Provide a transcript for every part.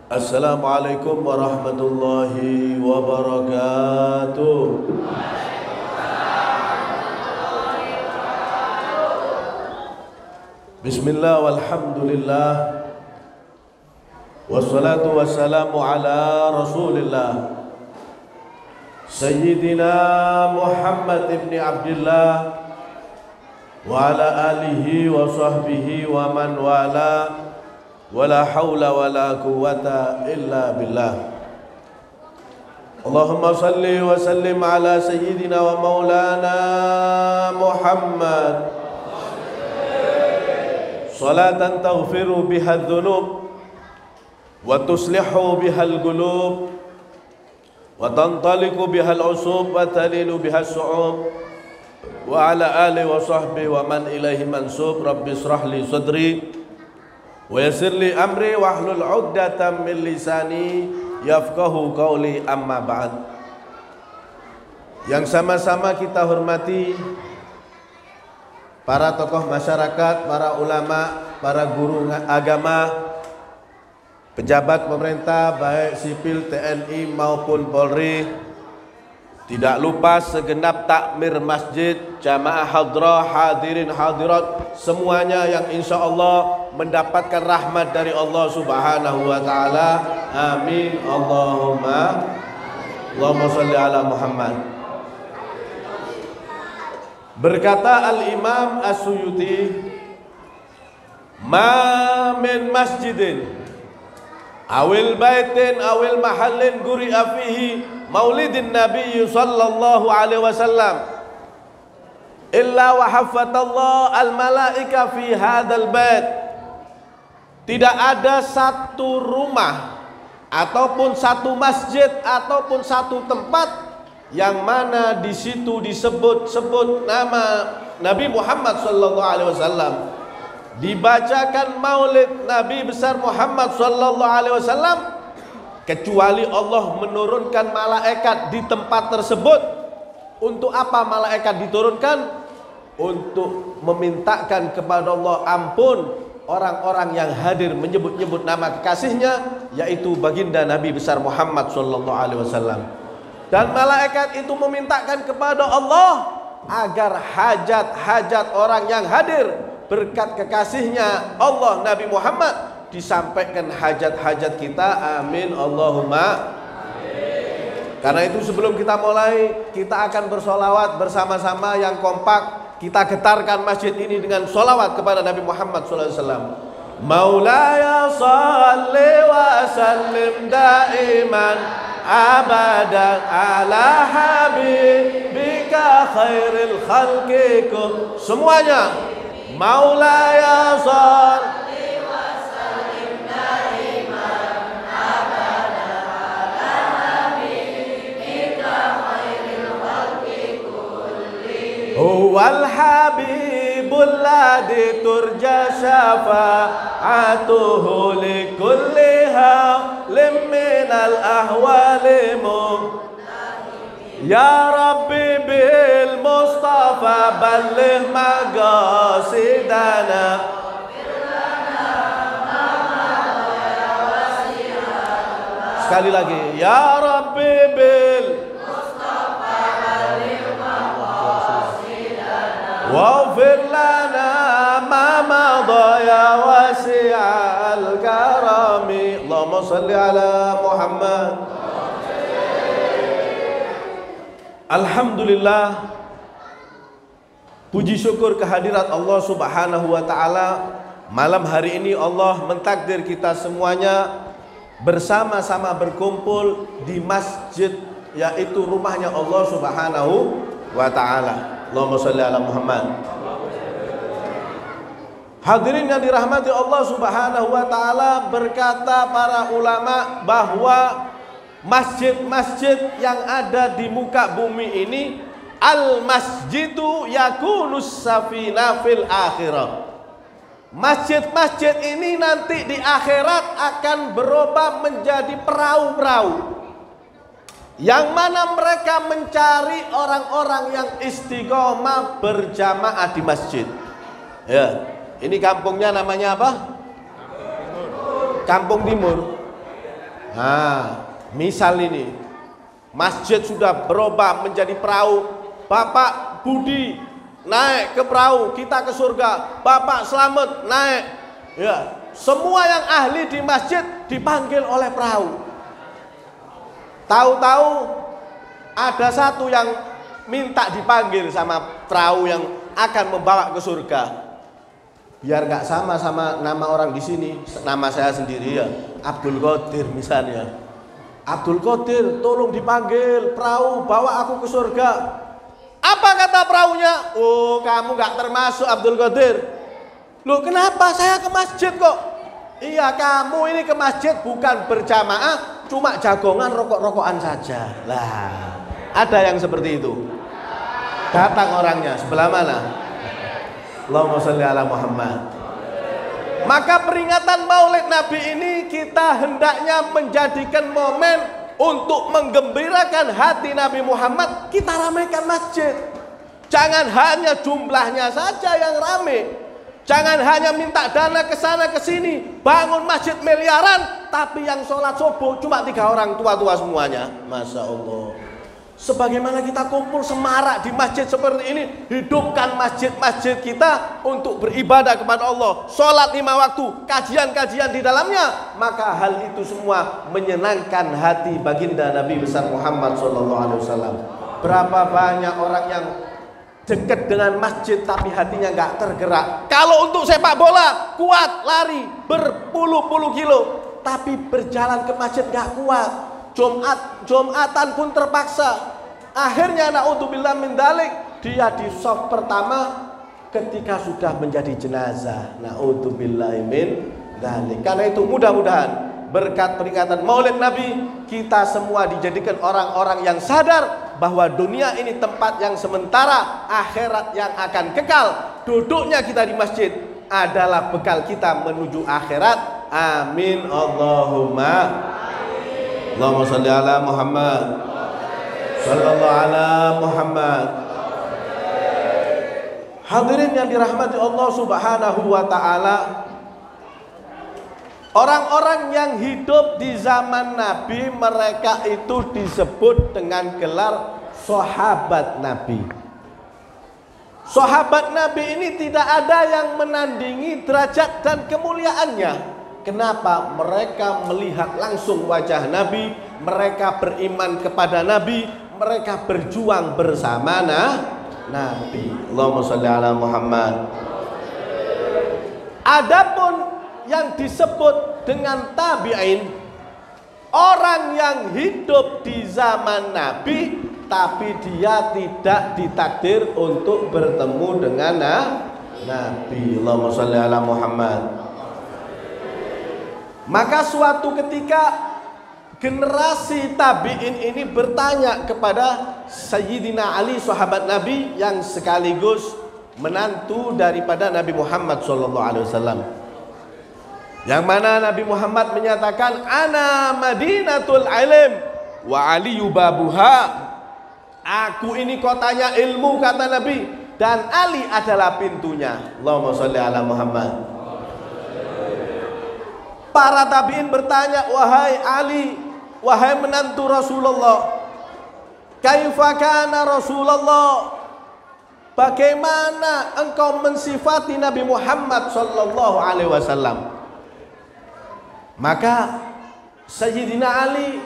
Assalamualaikum warahmatullahi wabarakatuh. Bismillah walhamdulillah, wassalatu wassalamu ala rasulillah Sayyidina Muhammad ibn Abdullah wa ala alihi wa sahbihi wa man wala, wala hawla wala quwwata illa billah. Allahumma salli wa sallim ala sayyidina wa maulana Muhammad salatan taghfiru biha dhunub wa tuslihu biha al-qulub wa tantaliqu biha al-usub wa talilu biha as-su'ub wa ala alihi wa sahbihi wa man ilaihi mansub. Rabbi israh li sadri wa yassir li amri wahlul 'uqdatam min lisani yafqahu qawli, amma ba'd. Yang sama-sama kita hormati para tokoh masyarakat, para ulama, para guru agama, pejabat pemerintah baik sipil, TNI maupun Polri. Tidak lupa segenap takmir masjid, jamaah hadrah, hadirin hadirat, semuanya yang insya Allah mendapatkan rahmat dari Allah Subhanahu wa ta'ala. Amin. Allahumma sholli ala Muhammad. Berkata Al-Imam As-Suyuti, ma min masjidin awil baitin awil mahallin guri'a fihi maulidin Nabi sallallahu alaihi wasallam illa wa haffatallah al-malaika fi hadzal bait. Tidak ada satu rumah ataupun satu masjid ataupun satu tempat yang mana di situ disebut-sebut nama Nabi Muhammad sallallahu alaihi wasallam, dibacakan maulid Nabi besar Muhammad sallallahu alaihi wasallam, kecuali Allah menurunkan malaikat di tempat tersebut. Untuk apa malaikat diturunkan? Untuk memintakan kepada Allah ampun orang-orang yang hadir menyebut-nyebut nama kekasihnya, yaitu baginda Nabi besar Muhammad sallallahu alaihi wasallam. Dan malaikat itu memintakan kepada Allah agar hajat-hajat orang yang hadir berkat kekasihnya Allah Nabi Muhammad disampaikan hajat-hajat kita. Amin. Allahumma amin. Karena itu sebelum kita mulai, kita akan bersolawat bersama-sama yang kompak. Kita getarkan masjid ini dengan solawat kepada Nabi Muhammad SAW. Maulaya salli wa sallim daiman abadan ala habibika khairil khalqikum. Semuanya Maulaya salli wa sallim daiman abadan ala habibika khairil khalqi kullihim. Huwal habibul ladzi turja syafa'atuhu likulli halim minal ahwali ya Rabbi bil Mustafa balligh maqasidana. Sekali lagi, ya Rabbi bil Mustafa balligh maqasidana waghfir lana ma madha ya wasi'al karami. Allahumma shalli ala Muhammad. Alhamdulillah, puji syukur kehadirat Allah Subhanahu wa ta'ala. Malam hari ini Allah mentakdir kita semuanya bersama-sama berkumpul di masjid, yaitu rumahnya Allah Subhanahu wa ta'ala. Allahumma sholli ala Muhammad. Hadirin yang dirahmati Allah Subhanahu wa ta'ala, berkata para ulama bahwa masjid-masjid yang ada di muka bumi ini, al-masjidu yakunus safina fil akhirah. Masjid-masjid ini nanti di akhirat akan berubah menjadi perahu-perahu yang mana mereka mencari orang-orang yang istiqomah berjamaah di masjid. Ya, ini kampungnya namanya apa? Kampung Timur. Nah, misal ini masjid sudah berubah menjadi perahu, Bapak Budi naik ke perahu, kita ke surga. Bapak Slamet naik. Ya, semua yang ahli di masjid dipanggil oleh perahu. Tahu-tahu ada satu yang minta dipanggil sama perahu yang akan membawa ke surga. Biar nggak sama nama orang di sini, nama saya sendiri ya, Abdul Qadir misalnya. Abdul Qadir, tolong dipanggil perahu, bawa aku ke surga. Apa kata perahunya? Oh, kamu nggak termasuk Abdul Qadir. Loh, kenapa? Saya ke masjid kok. Iya, kamu ini ke masjid bukan berjamaah, cuma jagongan rokok-rokokan saja. Lah, ada yang seperti itu. Datang orangnya, sebelah mana? Allahumma sholli ala Muhammad. Maka peringatan Maulid Nabi ini kita hendaknya menjadikan momen untuk menggembirakan hati Nabi Muhammad. Kita ramaikan masjid. Jangan hanya jumlahnya saja yang rame. Jangan hanya minta dana ke sana ke sini, bangun masjid miliaran, tapi yang sholat subuh cuma 3 orang tua-tua semuanya. Masya Allah. Sebagaimana kita kumpul semarak di masjid seperti ini, hidupkan masjid-masjid kita untuk beribadah kepada Allah, sholat 5 waktu, kajian-kajian di dalamnya, maka hal itu semua menyenangkan hati baginda Nabi besar Muhammad SAW. Berapa banyak orang yang dekat dengan masjid tapi hatinya nggak tergerak. Kalau untuk sepak bola kuat lari berpuluh-puluh kilo, tapi berjalan ke masjid nggak kuat. Jumatan pun terpaksa. Akhirnya naudzubillah min dzalik, dia di saf pertama ketika sudah menjadi jenazah. Naudzubillah min dzalik. Karena itu mudah-mudahan berkat peringatan Maulid Nabi, kita semua dijadikan orang-orang yang sadar bahwa dunia ini tempat yang sementara, akhirat yang akan kekal. Duduknya kita di masjid adalah bekal kita menuju akhirat. Amin Allahumma. Allahumma sholli ala Muhammad, sallallahu ala Muhammad. Hadirin yang dirahmati Allah Subhanahu wa ta'ala, orang-orang yang hidup di zaman Nabi, mereka itu disebut dengan gelar sahabat Nabi. Sahabat Nabi ini tidak ada yang menandingi derajat dan kemuliaannya. Kenapa? Mereka melihat langsung wajah Nabi, mereka beriman kepada Nabi, mereka berjuang bersama Nabi. Allahumma sholli ala Muhammad. Adapun yang disebut dengan tabi'in, orang yang hidup di zaman Nabi tapi dia tidak ditakdir untuk bertemu dengan Nabi. Allahumma sholli ala Muhammad. Maka suatu ketika generasi tabi'in ini bertanya kepada Sayyidina Ali, sahabat Nabi yang sekaligus menantu daripada Nabi Muhammad SAW. Yang mana Nabi Muhammad menyatakan, ana madinatul ilm wa aliyu babuha. Aku ini kotanya ilmu, kata Nabi, dan Ali adalah pintunya. Allahumma sholli ala Muhammad. Para tabi'in bertanya, wahai Ali, wahai menantu Rasulullah, kaifa kana Rasulullah, bagaimana engkau mensifati Nabi Muhammad sallallahu alaihi wasallam? Maka Sayyidina Ali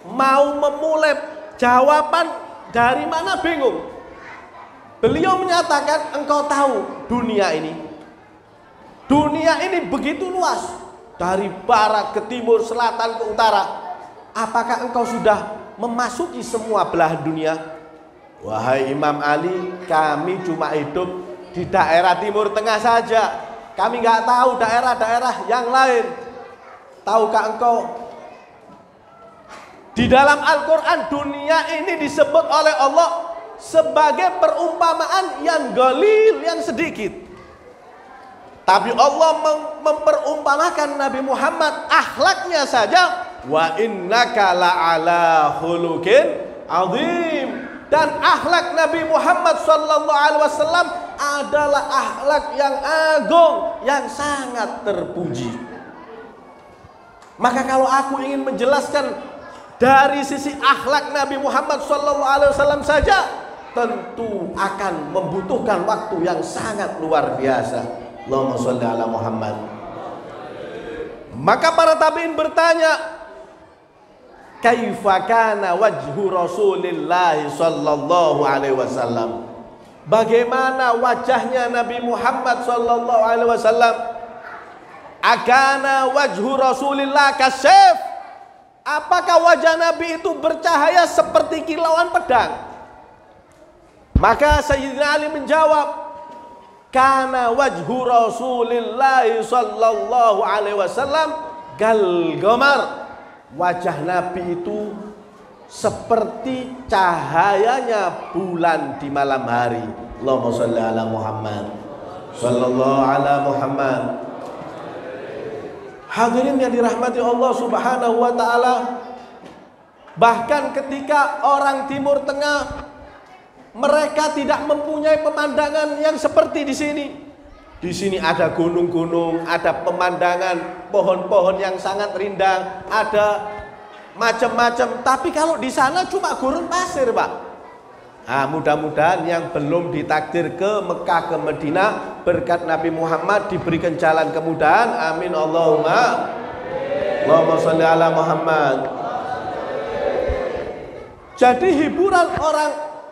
mau memulai jawaban dari mana bingung. Beliau menyatakan, engkau tahu dunia ini begitu luas, dari barat ke timur, selatan ke utara. Apakah engkau sudah memasuki semua belahan dunia? Wahai Imam Ali, kami cuma hidup di daerah timur tengah saja. Kami nggak tahu daerah-daerah yang lain. Tahukah engkau, di dalam Al-Quran dunia ini disebut oleh Allah sebagai perumpamaan yang galil, yang sedikit. Tapi Allah memperumpamakan Nabi Muhammad akhlaknya saja, wa innaka la'ala khuluqin azim. Dan akhlak Nabi Muhammad sallallahu alaihi wasallam adalah akhlak yang agung, yang sangat terpuji. Maka kalau aku ingin menjelaskan dari sisi akhlak Nabi Muhammad SAW saja, tentu akan membutuhkan waktu yang sangat luar biasa. Allahumma sholli ala Muhammad. Maka para tabi'in bertanya, kaifa kana wajhu Rasulillah sallallahu alaihi wasallam? Bagaimana wajahnya Nabi Muhammad sallallahu alaihi wasallam? Akana wajhu Rasulillah kasyaf? Apakah wajah Nabi itu bercahaya seperti kilauan pedang? Maka Sayyidina Ali menjawab, kana wajhu Rasulillah sallallahu alaihi wasallam kal qamar. Wajah Nabi itu seperti cahayanya bulan di malam hari. Allahumma sholli ala Muhammad sallallahu ala Muhammad. Hadirin yang dirahmati Allah Subhanahu wa taala, bahkan ketika orang Timur Tengah mereka tidak mempunyai pemandangan yang seperti di sini. Di sini ada gunung-gunung, ada pemandangan pohon-pohon yang sangat rindang, ada macam-macam. Tapi kalau di sana cuma gurun pasir, Pak. Nah, mudah-mudahan yang belum ditakdir ke Mekah, ke Madinah, berkat Nabi Muhammad diberikan jalan kemudahan. Amin Allahumma. Allahumma sholli ala Muhammad. Jadi hiburan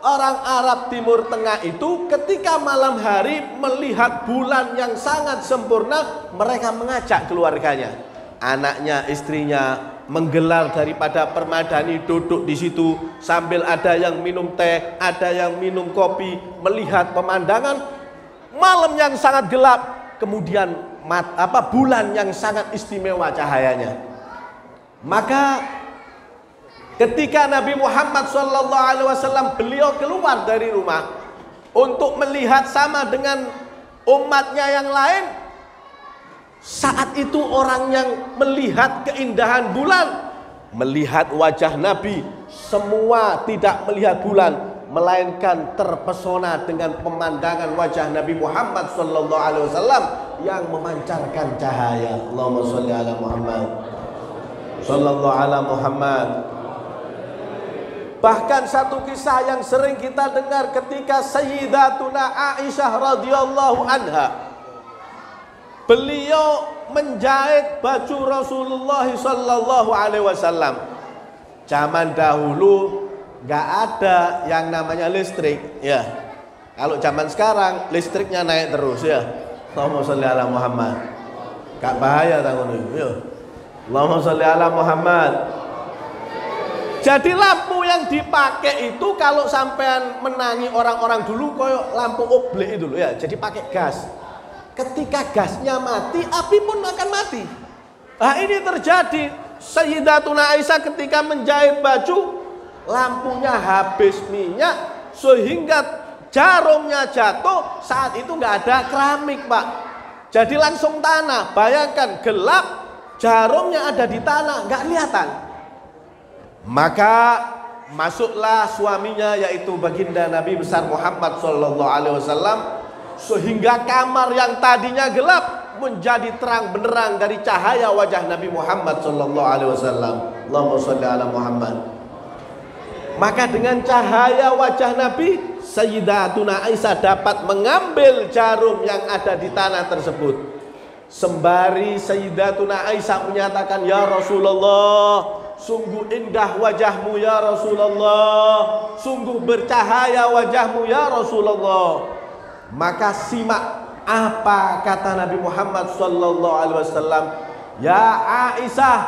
orang Arab Timur Tengah itu ketika malam hari melihat bulan yang sangat sempurna, mereka mengajak keluarganya, anaknya, istrinya, menggelar daripada permadani, duduk di situ sambil ada yang minum teh, ada yang minum kopi, melihat pemandangan malam yang sangat gelap, kemudian bulan yang sangat istimewa cahayanya. Maka ketika Nabi Muhammad SAW beliau keluar dari rumah untuk melihat sama dengan umatnya yang lain, saat itu orang yang melihat keindahan bulan, melihat wajah Nabi, semua tidak melihat bulan, melainkan terpesona dengan pemandangan wajah Nabi Muhammad SAW yang memancarkan cahaya. Allahumma sholli ala Muhammad sallallahu ala Muhammad. Bahkan satu kisah yang sering kita dengar ketika Sayyidatuna Aisyah radhiyallahu anha, beliau menjahit baju Rasulullah sallallahu alaihi wasallam. Zaman dahulu nggak ada yang namanya listrik, ya. Kalau zaman sekarang listriknya naik terus, ya. Allahumma sholli ala Muhammad. Gak bahaya tangan itu, ya. Allahumma sholli ala Muhammad. Jadi lampu yang dipakai itu kalau sampean menangi orang-orang dulu koyo lampu oblek itu loh, ya. Jadi pakai gas. Ketika gasnya mati, api pun akan mati. Nah, ini terjadi. Sayyidatuna Aisyah ketika menjahit baju, lampunya habis minyak sehingga jarumnya jatuh. Saat itu nggak ada keramik, Pak. Jadi langsung tanah. Bayangkan gelap, jarumnya ada di tanah, nggak kelihatan. Maka masuklah suaminya, yaitu baginda Nabi besar Muhammad SAW, sehingga kamar yang tadinya gelap menjadi terang benderang dari cahaya wajah Nabi Muhammad SAW. Allahumma sholli ala Muhammad. Maka dengan cahaya wajah Nabi, Sayyidatuna Aisyah dapat mengambil jarum yang ada di tanah tersebut. Sembari Sayyidatuna Aisyah menyatakan, ya Rasulullah, sungguh indah wajahmu ya Rasulullah, sungguh bercahaya wajahmu ya Rasulullah. Maka simak apa kata Nabi Muhammad SAW. Ya Aisyah,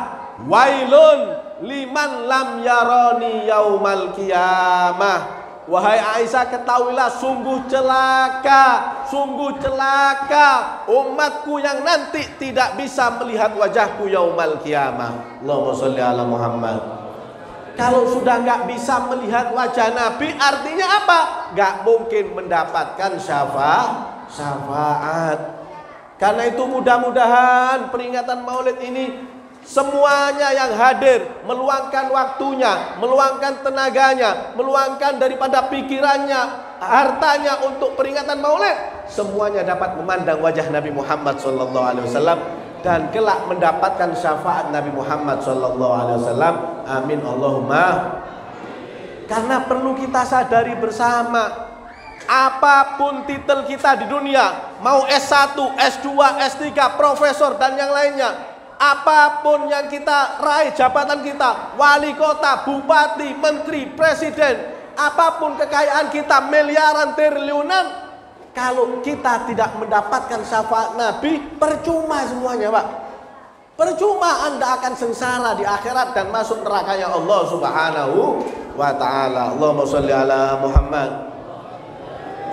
wailun liman lam yarani yaumal qiyamah. Wahai Aisyah, ketahuilah sungguh celaka umatku yang nanti tidak bisa melihat wajahku yaumal qiyamah. Allahumma sholli ala Muhammad. Kalau sudah nggak bisa melihat wajah Nabi, artinya apa? Nggak mungkin mendapatkan syafaat. Karena itu mudah-mudahan peringatan Maulid ini semuanya yang hadir meluangkan waktunya, meluangkan tenaganya, meluangkan daripada pikirannya, hartanya untuk peringatan Maulid, semuanya dapat memandang wajah Nabi Muhammad SAW dan kelak mendapatkan syafaat Nabi Muhammad SAW. Amin Allahumma. Karena perlu kita sadari bersama, apapun titel kita di dunia, mau S1, S2, S3, profesor dan yang lainnya, apapun yang kita raih, jabatan kita, wali kota, bupati, menteri, presiden, apapun kekayaan kita, miliaran, triliunan, kalau kita tidak mendapatkan syafaat Nabi, percuma semuanya, Pak. Percuma Anda akan sengsara di akhirat dan masuk nerakanya Allah Subhanahu wa ta'ala. Allahumma sholli ala Muhammad.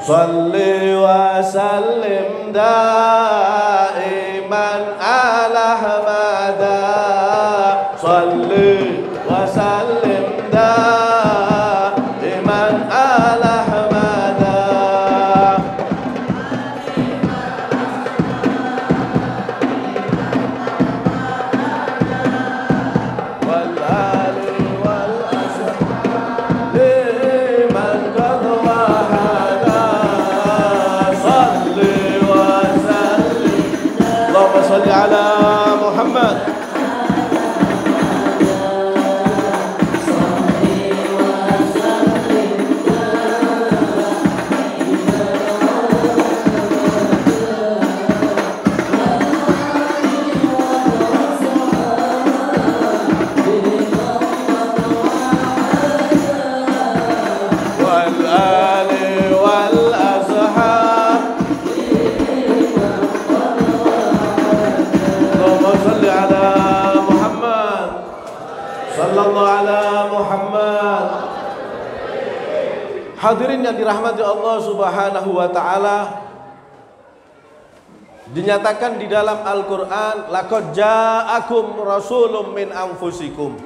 Sholli wa sallim daiman ala Ahmada. Sholli wa sallim daiman ala Ahmada. Wal ali wal ashab liman qad wahada. Sholli wa sallim. Allahumma sholli ala Muhammad. Wal ali wal ashab. Allahumma sholli ala Muhammad. Sallallahu ala Muhammad. Hadirin yang dirahmati Allah Subhanahu wa ta'ala, dinyatakan di dalam Al-Quran, laqad ja'akum rasulun min anfusikum.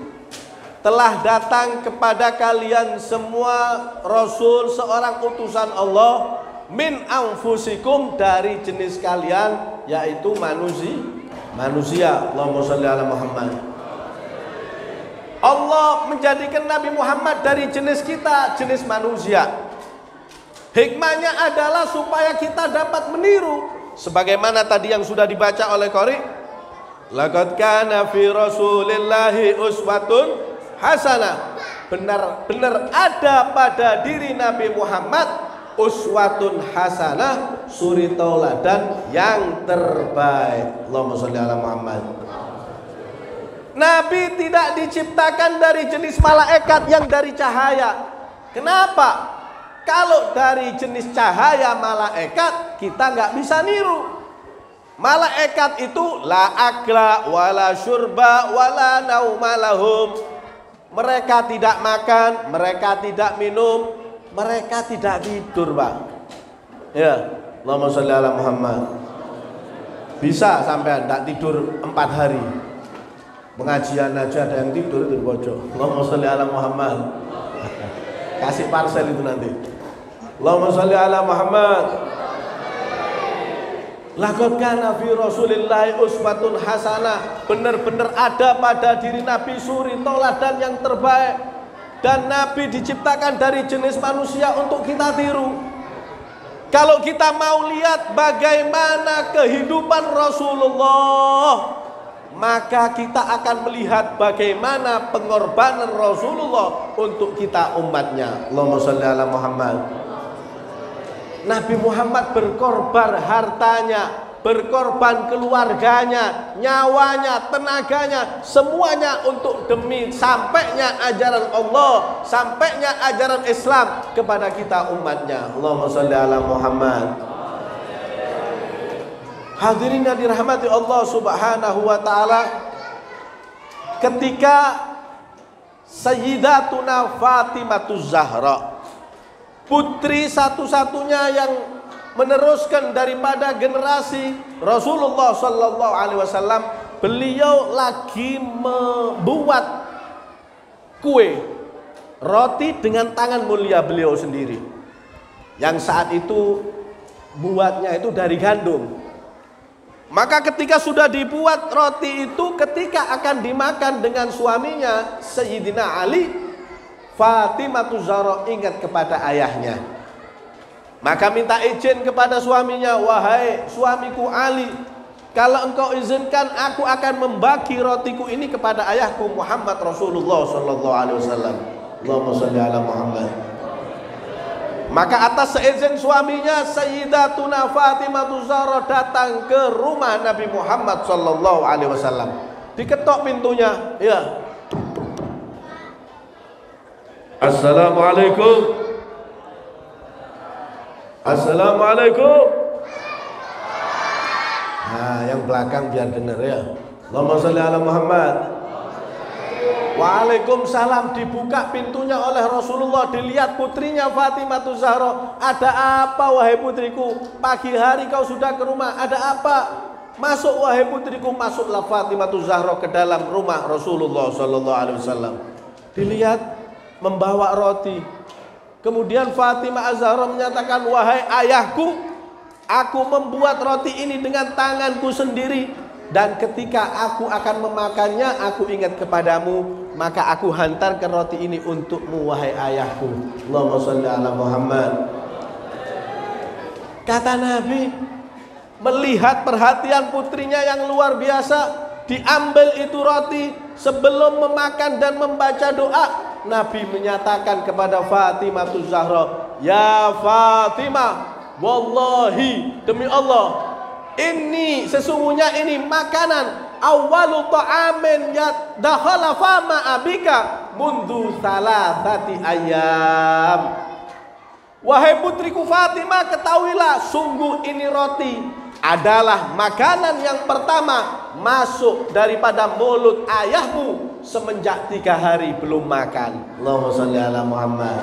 Telah datang kepada kalian semua rasul, seorang utusan Allah, min anfusikum, dari jenis kalian, yaitu manusia. Allahumma sholli ala Muhammad. Allah menjadikan Nabi Muhammad dari jenis kita, jenis manusia. Hikmahnya adalah supaya kita dapat meniru, sebagaimana tadi yang sudah dibaca oleh qari, laqad kana fi rasulillahi uswatun hasanah. Benar-benar ada pada diri Nabi Muhammad uswatun hasanah, suri tauladan yang terbaik. Allahumma sholli ala Muhammad. Nabi tidak diciptakan dari jenis malaikat yang dari cahaya. Kenapa? Kalau dari jenis cahaya malaikat, kita nggak bisa niru. Malaikat itu la akla wala syurba wala nauma lahum. Mereka tidak makan, mereka tidak minum, mereka tidak tidur, Pak. Ya, Allahumma sholli ala Muhammad. Bisa sampai tidak tidur 4 hari. Pengajian aja ada yang tidur di pojok. Allahumma sholli ala Muhammad. Kasih parcel itu nanti. Allahumma sholli ala Muhammad. Laqad kana fi rasulillahi uswatun hasanah. Benar-benar ada pada diri Nabi suri tauladan yang terbaik. Dan Nabi diciptakan dari jenis manusia untuk kita tiru. Kalau kita mau lihat bagaimana kehidupan Rasulullah, maka kita akan melihat bagaimana pengorbanan Rasulullah untuk kita umatnya. Allahumma sholli ala Muhammad. Nabi Muhammad berkorban hartanya, berkorban keluarganya, nyawanya, tenaganya, semuanya untuk demi sampainya ajaran Allah, sampainya ajaran Islam kepada kita umatnya. Allahumma sholli ala Muhammad. Hadirin yang dirahmati Allah Subhanahu wa ta'ala, ketika Sayyidatuna Fatimah Zahra, putri satu-satunya yang meneruskan daripada generasi Rasulullah Sallallahu Alaihi Wasallam, beliau lagi membuat kue roti dengan tangan mulia beliau sendiri, yang saat itu buatnya itu dari gandum. Maka ketika sudah dibuat roti itu, ketika akan dimakan dengan suaminya Sayyidina Ali, Fatimah Zahra ingat kepada ayahnya. Maka minta izin kepada suaminya, wahai suamiku Ali, kalau engkau izinkan, aku akan membagi rotiku ini kepada ayahku Muhammad Rasulullah sallallahu alaihi wasallam. Allahumma shalli ala Muhammad. Maka atas seizin suaminya, Sayyidatuna Fatimah Zahra datang ke rumah Nabi Muhammad sallallahu alaihi wasallam. Diketok pintunya, ya. Assalamualaikum. Assalamualaikum. Nah, yang belakang biar dengar ya. Allahumma sholli ala Muhammad. Waalaikumsalam. Dibuka pintunya oleh Rasulullah. Dilihat putrinya Fatimah Zahra. Ada apa wahai putriku? Pagi hari kau sudah ke rumah. Ada apa? Masuk wahai putriku. Masuklah Fatimah Zahra ke dalam rumah Rasulullah sallallahu alaihi wasallam. Dilihat membawa roti. Kemudian Fatimah Az-Zahra menyatakan, wahai ayahku, aku membuat roti ini dengan tanganku sendiri, dan ketika aku akan memakannya, aku ingat kepadamu, maka aku hantarkan roti ini untukmu wahai ayahku. Allahumma sholli ala Muhammad. Kata Nabi, melihat perhatian putrinya yang luar biasa, diambil itu roti. Sebelum memakan dan membaca doa, Nabi menyatakan kepada Fatimah Zahra, ya Fatimah, wallahi, demi Allah, ini sesungguhnya ini makanan awwalu ta'amin dakhala fama abika mundu salasati ayyam. Wahai putriku Fatimah, ketahuilah, sungguh ini roti adalah makanan yang pertama masuk daripada mulut ayahmu semenjak 3 hari belum makan. Allahumma sholli ala Muhammad.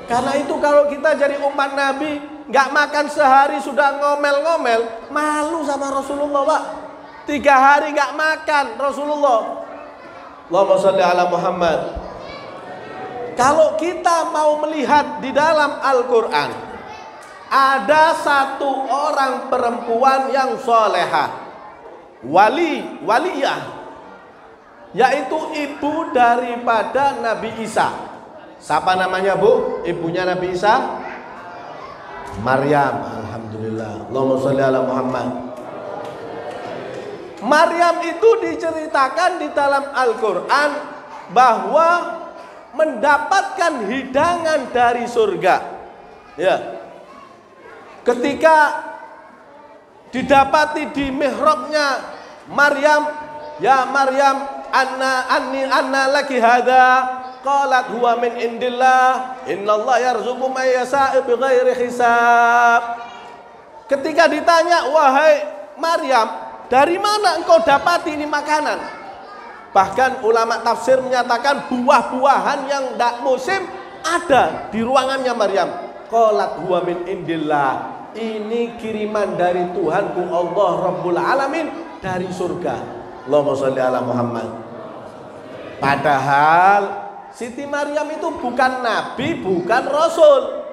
Karena itu kalau kita jadi umat Nabi, nggak makan sehari sudah ngomel-ngomel, malu sama Rasulullah, Pak. 3 hari nggak makan Rasulullah. Allahumma sholli ala Muhammad. Kalau kita mau melihat di dalam Al-Quran, ada satu orang perempuan yang solehah, waliyah, yaitu ibu daripada Nabi Isa. Siapa namanya, Bu? Ibunya Nabi Isa? Maryam. Alhamdulillah. Allahumma sholli ala Muhammad. Maryam itu diceritakan di dalam Al-Quran bahwa mendapatkan hidangan dari surga. Ya. Ketika didapati di mihrabnya Maryam, ya Maryam, anna laki hadza, qalat huwa min indillah, innallaha yarzuqu may yasha'u bighairi hisab. Ketika ditanya, wahai Maryam, dari mana engkau dapati ini makanan? Bahkan ulama tafsir menyatakan buah-buahan yang tidak musim ada di ruangannya Maryam. Qalat huwa min indillah, ini kiriman dari Tuhanku Allah Rabbul Alamin dari surga. Allahumma sholli ala Muhammad. Padahal Siti Maryam itu bukan nabi, bukan rasul.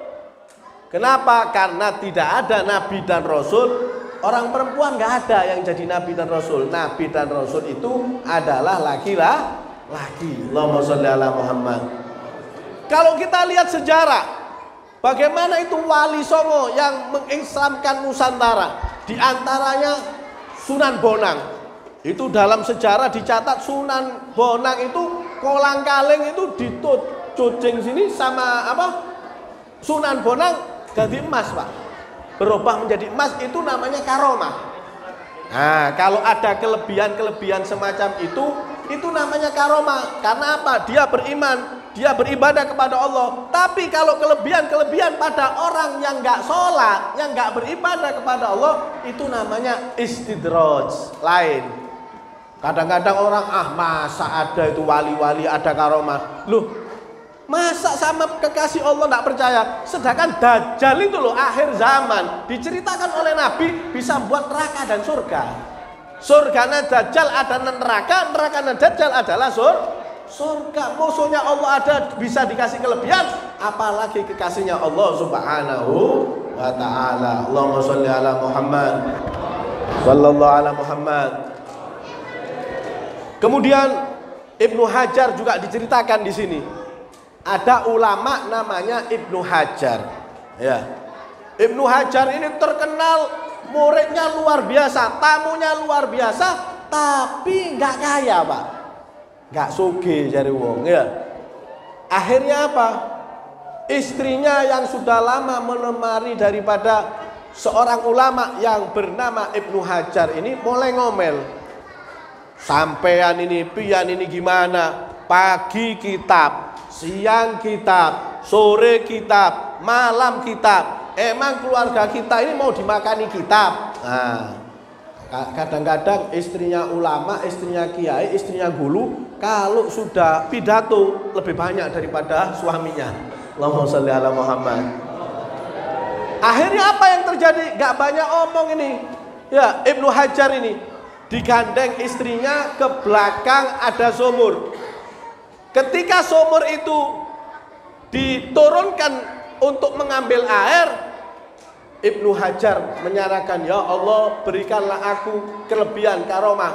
Kenapa? Karena tidak ada nabi dan rasul. Orang perempuan nggak ada yang jadi nabi dan rasul. Nabi dan rasul itu adalah laki-laki. Allahumma sholli ala Muhammad. Kalau kita lihat sejarah, bagaimana itu Wali Songo yang mengislamkan Nusantara, di antaranya Sunan Bonang. Itu dalam sejarah dicatat Sunan Bonang itu kolang kaling itu ditucing sini sama apa? Sunan Bonang jadi emas, Pak. Berubah menjadi emas, itu namanya karomah. Nah, kalau ada kelebihan-kelebihan semacam itu namanya karomah. Karena apa? Dia beriman, dia beribadah kepada Allah. Tapi kalau kelebihan-kelebihan pada orang yang nggak sholat, yang nggak beribadah kepada Allah, itu namanya istidraj, lain. Kadang-kadang orang, masa ada itu wali-wali ada karomah. Loh, masa sama kekasih Allah tidak percaya? Sedangkan Dajjal itu loh, akhir zaman, diceritakan oleh Nabi bisa buat neraka dan surga. Surganya Dajjal ada neraka, nerakanya Dajjal adalah surga. Musuhnya Allah ada bisa dikasih kelebihan, apalagi kekasihnya Allah Subhanahu wa ta'ala. Allahumma sholli ala Muhammad. Sallallahu ala Muhammad. Kemudian Ibnu Hajar juga diceritakan di sini. Ada ulama namanya Ibnu Hajar. Ya. Ibnu Hajar ini terkenal muridnya luar biasa, tamunya luar biasa, tapi nggak kaya Pak, nggak sugih jari wong ya. Akhirnya apa? Istrinya yang sudah lama menemani daripada seorang ulama yang bernama Ibnu Hajar ini mulai ngomel. Sampean ini, pian ini gimana? Pagi kitab, siang kitab, sore kitab, malam kitab. Emang keluarga kita ini mau dimakani kitab? Nah, kadang-kadang istrinya ulama, istrinya kiai, istrinya guru, kalau sudah pidato lebih banyak daripada suaminya. Allahumma sholli ala Muhammad. Akhirnya apa yang terjadi? Gak banyak omong ini. Ya, Ibnu Hajar ini digandeng istrinya ke belakang ada sumur. Ketika sumur itu diturunkan untuk mengambil air, Ibnu Hajar menyarankan, ya Allah berikanlah aku kelebihan karomah,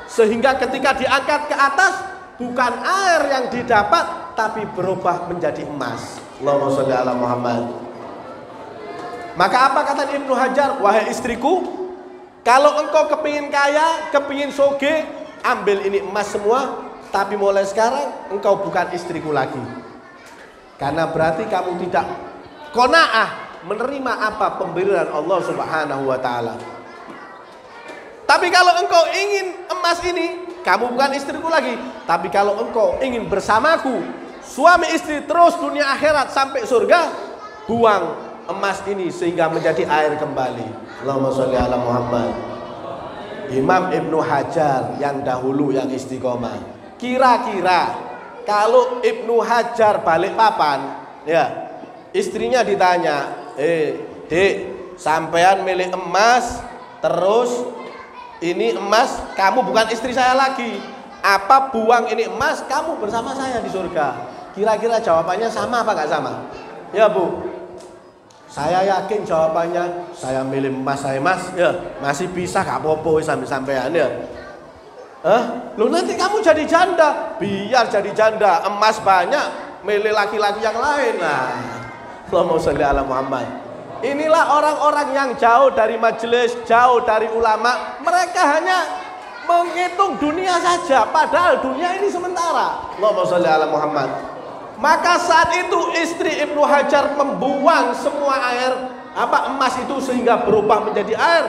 sehingga ketika diangkat ke atas bukan air yang didapat tapi berubah menjadi emas. Allahumma sholli ala Muhammad. Maka apa kata Ibnu Hajar? Wahai istriku, kalau engkau kepingin kaya, kepingin soge, ambil ini emas semua, tapi mulai sekarang engkau bukan istriku lagi. Karena berarti kamu tidak qanaah menerima apa pemberian Allah Subhanahu wa ta'ala. Tapi kalau engkau ingin emas ini, kamu bukan istriku lagi. Tapi kalau engkau ingin bersamaku, suami istri terus dunia akhirat sampai surga, buang emas ini sehingga menjadi air kembali. Allahumma sholli ala Muhammad. Imam Ibnu Hajar yang dahulu yang istiqomah. Kira-kira kalau Ibnu Hajar balik papan, ya, istrinya ditanya, Dek, sampean milih emas, terus ini emas, kamu bukan istri saya lagi. Apa buang ini emas, kamu bersama saya di surga? Kira-kira jawabannya sama apa nggak sama? Ya Bu, saya yakin jawabannya, saya milih emas, saya mas, ya masih bisa gak apa-apa sampai-sampean ya. Lu nanti kamu jadi janda, biar jadi janda, emas banyak, milih laki-laki yang lain. Nah, Allahumma sholli ala Muhammad. Inilah orang-orang yang jauh dari majelis, jauh dari ulama. Mereka hanya menghitung dunia saja, padahal dunia ini sementara. Allahumma sholli ala Muhammad. Maka saat itu istri Ibnu Hajar membuang semua air emas itu sehingga berubah menjadi air,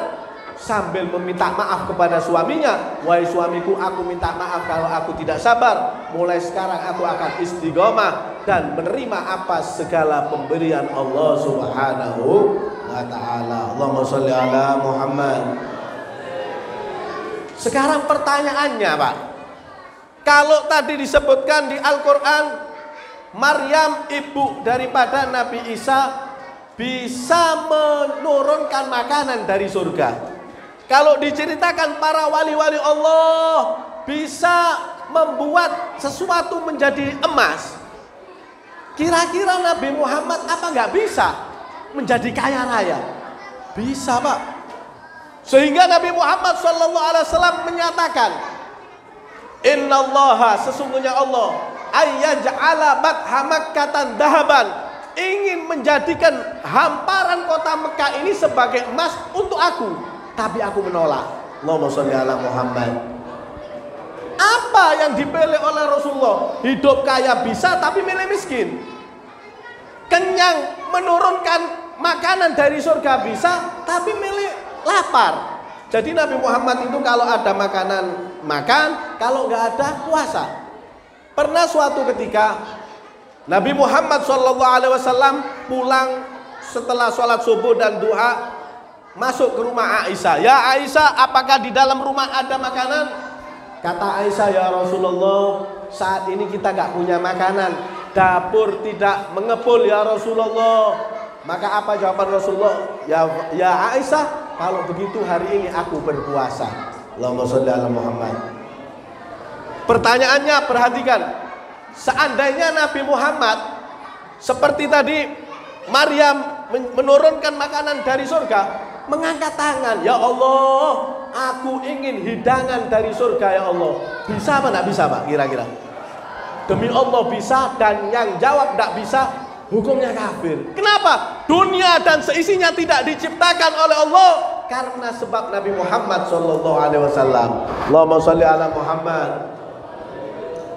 sambil meminta maaf kepada suaminya. Wahai suamiku, aku minta maaf kalau aku tidak sabar. Mulai sekarang aku akan istiqomah dan menerima apa segala pemberian Allah Subhanahu wa ta'ala. Allahumma sholli ala Muhammad. Sekarang pertanyaannya Pak, kalau tadi disebutkan di Al-Quran Maryam ibu daripada Nabi Isa bisa menurunkan makanan dari surga. Kalau diceritakan para wali-wali Allah bisa membuat sesuatu menjadi emas, kira-kira Nabi Muhammad apa nggak bisa menjadi kaya raya? Bisa Pak. Sehingga Nabi Muhammad SAW menyatakan, Innallaha, sesungguhnya Allah, ayyaj'ala batha Makkatan dahaban, ingin menjadikan hamparan kota Mekah ini sebagai emas untuk aku. Tapi aku menolak. Allahumma sholli ala Muhammad. Apa yang dipilih oleh Rasulullah? Hidup kaya bisa tapi milih miskin. Kenyang menurunkan makanan dari surga bisa tapi milih lapar. Jadi Nabi Muhammad itu kalau ada makanan makan, kalau nggak ada puasa. Pernah suatu ketika Nabi Muhammad SAW pulang setelah sholat subuh dan duha, masuk ke rumah Aisyah. Ya Aisyah, apakah di dalam rumah ada makanan? Kata Aisyah, ya Rasulullah, saat ini kita gak punya makanan, dapur tidak mengepul ya Rasulullah. Maka apa jawaban Rasulullah? Ya Aisyah, kalau begitu hari ini aku berpuasa. Allahumma sholli ala Muhammad. Pertanyaannya, perhatikan, seandainya Nabi Muhammad seperti tadi Maryam menurunkan makanan dari surga, mengangkat tangan, ya Allah, aku ingin hidangan dari surga ya Allah. Bisa apa enggak bisa Pak kira-kira? Demi Allah bisa, dan yang jawab enggak bisa, hukumnya kafir. Kenapa? Dunia dan seisinya tidak diciptakan oleh Allah karena sebab Nabi Muhammad sallallahu alaihi wasallam. Allahumma sholli ala Muhammad.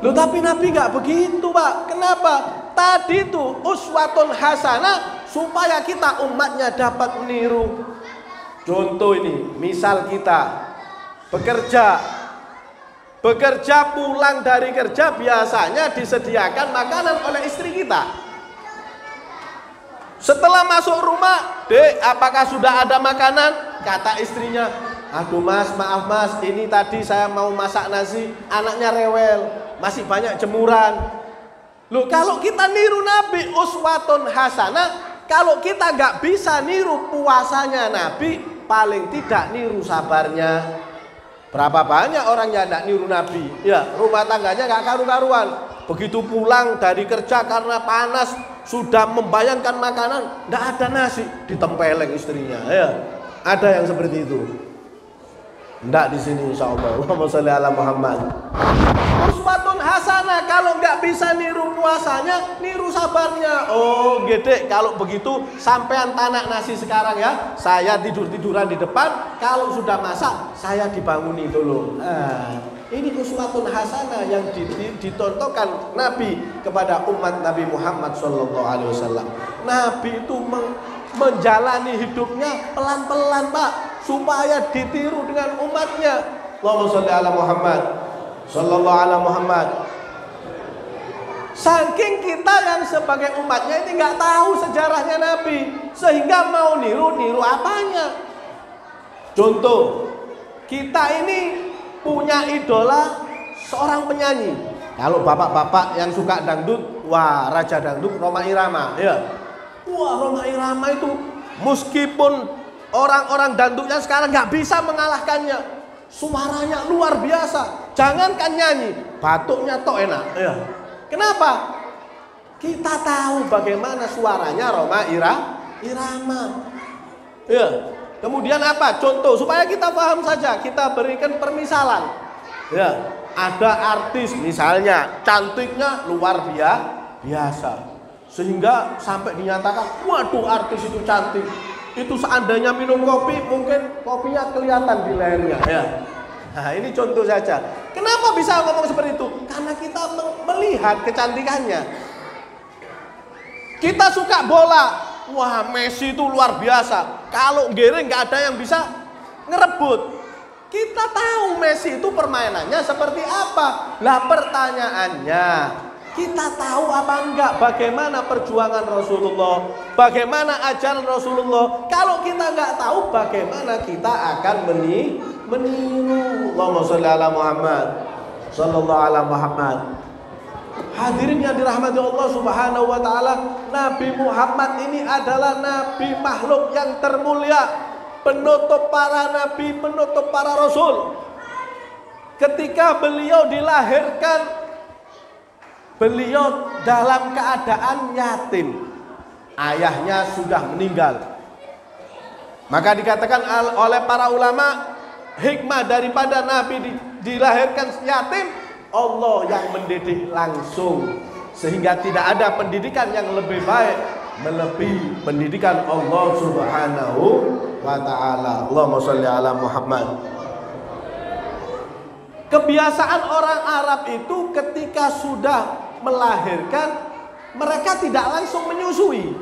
Loh, tapi Nabi nggak begitu, Pak. Kenapa? Tadi itu uswatun hasanah supaya kita umatnya dapat meniru. Contoh ini, misal kita bekerja pulang dari kerja, biasanya disediakan makanan oleh istri kita. Setelah masuk rumah, Dek, apakah sudah ada makanan? Kata istrinya, aduh Mas, maaf Mas, ini tadi saya mau masak nasi, anaknya rewel, masih banyak jemuran. Loh, kalau kita niru Nabi uswatun hasanah, kalau kita nggak bisa niru puasanya Nabi, paling tidak niru sabarnya. Berapa banyak orang yang nggak niru Nabi? Ya, rumah tangganya nggak karu-karuan. Begitu pulang dari kerja karena panas, sudah membayangkan makanan, nggak ada nasi, ditempeleng istrinya. Ya, ada yang seperti itu. Nggak di sini, insya Allah. Allahumma sholli ala Muhammad. Uswatun hasanah, kalau nggak bisa niru puasanya, niru sabarnya. Oh, gede. Kalau begitu, sampean tanak nasi sekarang ya. Saya tiduran di depan. Kalau sudah masak, saya dibanguni dulu. Nah, ini uswatun hasanah yang ditontonkan Nabi kepada umat Nabi Muhammad sallallahu alaihi wasallam. Nabi itu menjalani hidupnya pelan-pelan, Pak, supaya ditiru dengan umatnya. Allahumma sholli ala Muhammad sallallahu ala Muhammad. Saking kita yang sebagai umatnya ini nggak tahu sejarahnya Nabi, sehingga mau niru apanya. Contoh, kita ini punya idola seorang penyanyi. Kalau bapak-bapak yang suka dangdut, wah, raja dangdut Rhoma Irama, ya. Wah, Rhoma Irama itu meskipun orang-orang dangdutnya sekarang nggak bisa mengalahkannya, suaranya luar biasa. Jangankan nyanyi, batuknya tok enak. Ya. Kenapa? Kita tahu bagaimana suaranya Rhoma Irama. Ya. Kemudian apa? Contoh supaya kita paham saja, kita berikan permisalan. Ya, ada artis misalnya cantiknya luar biasa, sehingga sampai dinyatakan, waduh, artis itu cantik. Itu seandainya minum kopi, mungkin kopinya kelihatan di lehernya. Ya. Nah, ini contoh saja. Kenapa bisa ngomong seperti itu? Karena kita melihat kecantikannya. Kita suka bola. Wah, Messi itu luar biasa. Kalau giring nggak ada yang bisa ngerebut. Kita tahu Messi itu permainannya seperti apa. Lah, pertanyaannya, kita tahu apa enggak bagaimana perjuangan Rasulullah, bagaimana ajaran Rasulullah? Kalau kita enggak tahu, bagaimana kita akan meniru? Allahumma sholli ala Muhammad sallallahu ala Muhammad. Hadirin yang dirahmati Allah Subhanahu wa taala, Nabi Muhammad ini adalah nabi makhluk yang termulia, penutup para nabi, penutup para rasul. Ketika beliau dilahirkan, beliau dalam keadaan yatim. Ayahnya sudah meninggal. Maka dikatakan oleh para ulama, hikmah daripada Nabi dilahirkan yatim, Allah yang mendidik langsung, sehingga tidak ada pendidikan yang lebih baik melebihi pendidikan Allah Subhanahu wa ta'ala. Allahumma sholli ala Muhammad. Kebiasaan orang Arab itu ketika sudah melahirkan, mereka tidak langsung menyusui,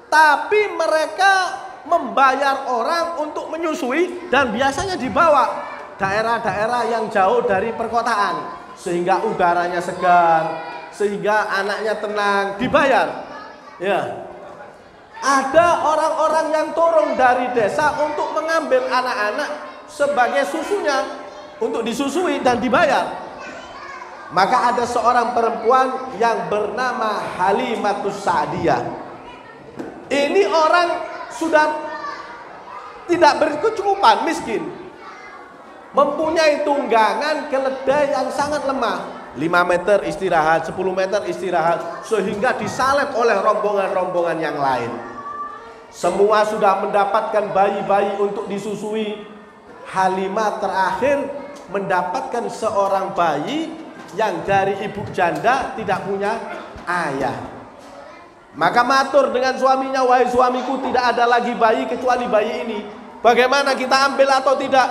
tapi mereka membayar orang untuk menyusui, dan biasanya dibawa daerah-daerah yang jauh dari perkotaan, sehingga udaranya segar, sehingga anaknya tenang, dibayar. Ya. Ada orang-orang yang turun dari desa untuk mengambil anak-anak sebagai susunya, untuk disusui dan dibayar. Maka ada seorang perempuan yang bernama Halimatus Sa'diyah. Ini orang sudah tidak berkecukupan, miskin, mempunyai tunggangan keledai yang sangat lemah, 5 meter istirahat, 10 meter istirahat, sehingga disalib oleh rombongan-rombongan yang lain. Semua sudah mendapatkan bayi-bayi untuk disusui. Halimah terakhir mendapatkan seorang bayi yang dari ibu janda, tidak punya ayah. Maka matur dengan suaminya, wahai suamiku, tidak ada lagi bayi kecuali bayi ini. Bagaimana kita ambil atau tidak?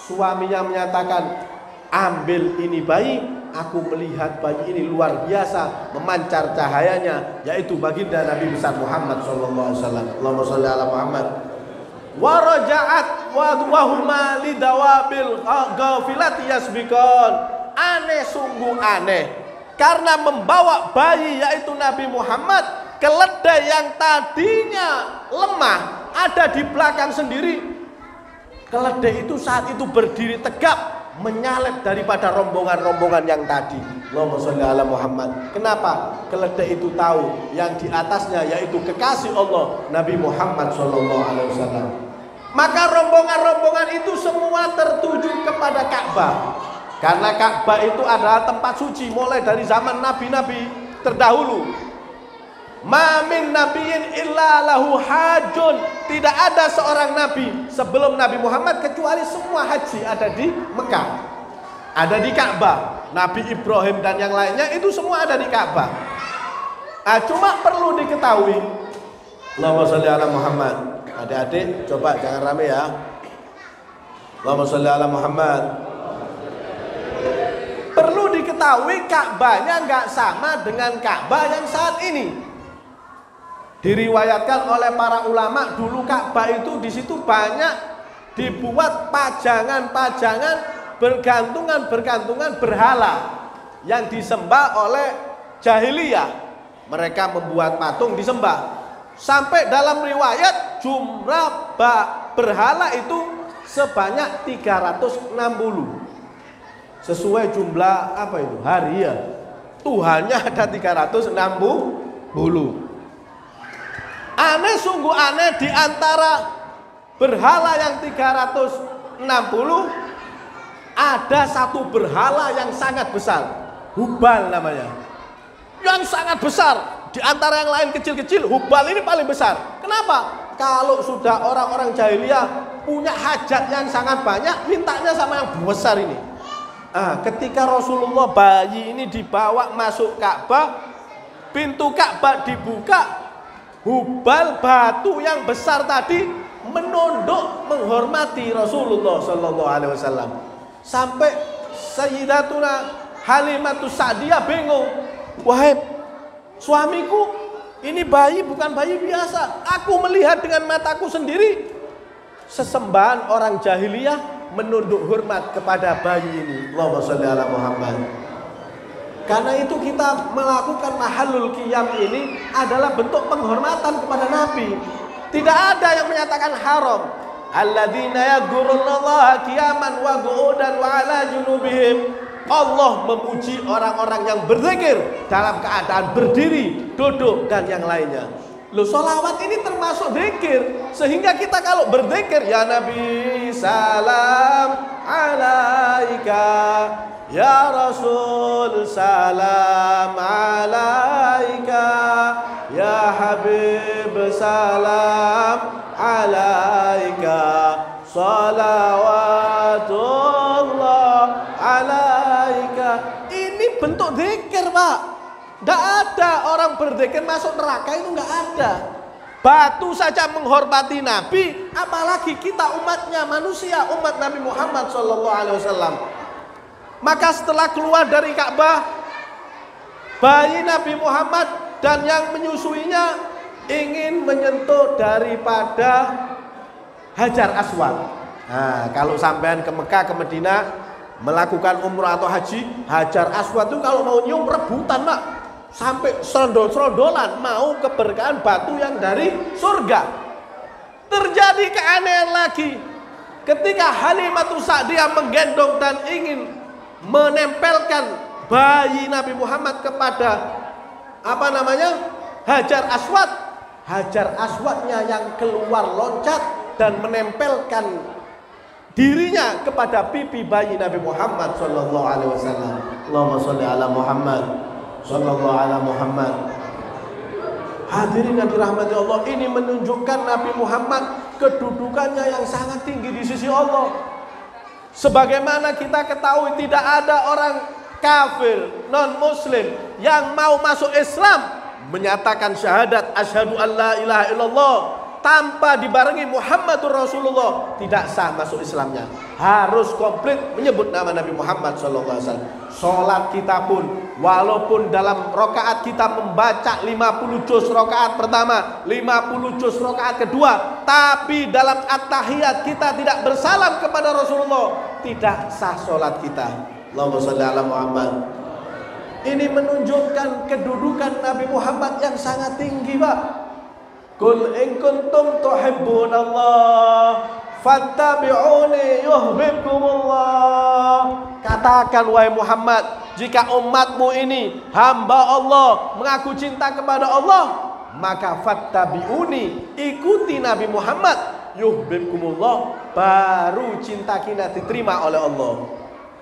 Suaminya menyatakan, ambil ini bayi. Aku melihat bayi ini luar biasa memancar cahayanya, yaitu baginda Nabi besar Muhammad sallallahu alaihi wasallam. Allahumma shalli ala Muhammad. Wa raja'at wa huma lidawabil ghafilati yasbiqan. Aneh, sungguh aneh, karena membawa bayi yaitu Nabi Muhammad, keledai yang tadinya lemah ada di belakang sendiri. Keledai itu saat itu berdiri tegap, menyalip daripada rombongan-rombongan yang tadi. Allahumma sholli ala Muhammad. Kenapa? Keledai itu tahu yang di atasnya yaitu kekasih Allah Nabi Muhammad sallallahu alaihi wasallam. Maka rombongan-rombongan itu semua tertuju kepada Ka'bah. Karena Ka'bah itu adalah tempat suci mulai dari zaman nabi-nabi terdahulu. Ma min nabiyyin illa lahu hajjun. Tidak ada seorang nabi sebelum Nabi Muhammad kecuali semua haji ada di Mekah, ada di Ka'bah. Nabi Ibrahim dan yang lainnya itu semua ada di Ka'bah. Cuma perlu diketahui, Allahumma sholli ala Muhammad. Adik-adik coba jangan rame ya. Allahumma sholli ala Muhammad. Perlu diketahui Ka'bahnya nggak sama dengan Ka'bah yang saat ini. Diriwayatkan oleh para ulama, dulu Ka'bah itu di situ banyak dibuat pajangan-pajangan, bergantungan berhala yang disembah oleh jahiliyah. Mereka membuat patung disembah. Sampai dalam riwayat jumlah berhala itu sebanyak 360. Sesuai jumlah apa itu? Hari ya. Tuhannya ada 360. Aneh, sungguh aneh, di antara berhala yang 360 ada satu berhala yang sangat besar, Hubal namanya, yang sangat besar. Di antara yang lain kecil-kecil, Hubal ini paling besar. Kenapa? Kalau sudah orang-orang jahiliyah punya hajat yang sangat banyak, mintanya sama yang besar ini. Ketika Rasulullah bayi ini dibawa masuk Ka'bah, pintu Ka'bah dibuka, Hubal batu yang besar tadi menunduk menghormati Rasulullah sallallahu alaihi wasallam. Sampai Sayyidatuna Halimatus Sa'diyah bingung. Wahai suamiku, ini bayi bukan bayi biasa. Aku melihat dengan mataku sendiri. Sesembahan orang jahiliyah menunduk hormat kepada bayi ini. Allahumma sholli ala Muhammad. Karena itu kita melakukan mahalul qiyam ini adalah bentuk penghormatan kepada Nabi. Tidak ada yang menyatakan haram. Alladzina yadhkurullaha qiyaman wa qu'udan wa 'ala junubihim. Allah memuji orang-orang yang berzikir dalam keadaan berdiri, duduk dan yang lainnya. Loh, sholawat ini termasuk zikir. Sehingga kita kalau berzikir, ya Nabi salam alaika, ya Rasul salam alaika, ya Habib salam alaika, salawatullah alaika. Ini bentuk zikir, Pak. Tidak ada orang berzikir masuk neraka, itu nggak ada. Batu saja menghormati Nabi, apalagi kita umatnya, manusia, umat Nabi Muhammad SAW. Maka setelah keluar dari Ka'bah, bayi Nabi Muhammad dan yang menyusuinya ingin menyentuh daripada Hajar Aswad. Nah, kalau sampean ke Mekah, ke Madinah melakukan umrah atau haji, Hajar Aswad itu kalau mau nyium rebutan, Pak. Sampai serondol-serondolan mau keberkahan batu yang dari surga. Terjadi keanehan lagi ketika Halimatus Sa'diyah menggendong dan ingin menempelkan bayi Nabi Muhammad kepada Hajar Aswad. Hajar Aswadnya yang keluar loncat dan menempelkan dirinya kepada pipi bayi Nabi Muhammad sallallahu alaihi wasallam. Allahumma sholli ala Muhammad sallallahu ala Muhammad. Hadirin yang dirahmati Allah, ini menunjukkan Nabi Muhammad kedudukannya yang sangat tinggi di sisi Allah. Sebagaimana kita ketahui tidak ada orang kafir, non muslim yang mau masuk Islam menyatakan syahadat asyhadu an la ilaha illallah tanpa dibarengi Muhammadur Rasulullah tidak sah masuk Islamnya. Harus komplit menyebut nama Nabi Muhammad SAW. Sholat kita pun, walaupun dalam rokaat kita membaca 50 juz rokaat pertama, 50 juz rokaat kedua, tapi dalam at-tahiyat kita tidak bersalam kepada Rasulullah, tidak sah sholat kita. Allahumma sholli ala Muhammad. Ini menunjukkan kedudukan Nabi Muhammad yang sangat tinggi, Pak. Qul in kuntum tuhibbunallah fattabi'uni yuhibbukumullah. Katakan wahai Muhammad, jika umatmu ini hamba Allah, mengaku cinta kepada Allah, maka fattabi'uni, ikuti Nabi Muhammad, yuhibbukumullah, baru cinta kita diterima oleh Allah.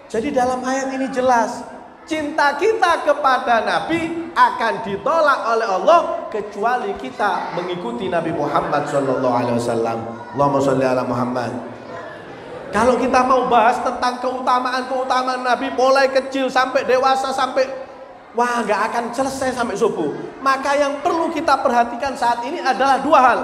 Jadi dalam ayat ini jelas, cinta kita kepada Nabi akan ditolak oleh Allah kecuali kita mengikuti Nabi Muhammad SAW. Allahumma sholli ala Muhammad. Kalau kita mau bahas tentang keutamaan Nabi mulai kecil sampai dewasa sampai nggak akan selesai sampai subuh. Maka yang perlu kita perhatikan saat ini adalah dua hal.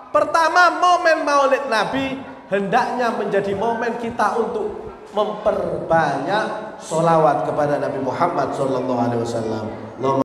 Pertama, momen Maulid Nabi hendaknya menjadi momen kita untuk memperbanyak sholawat kepada Nabi Muhammad SAW.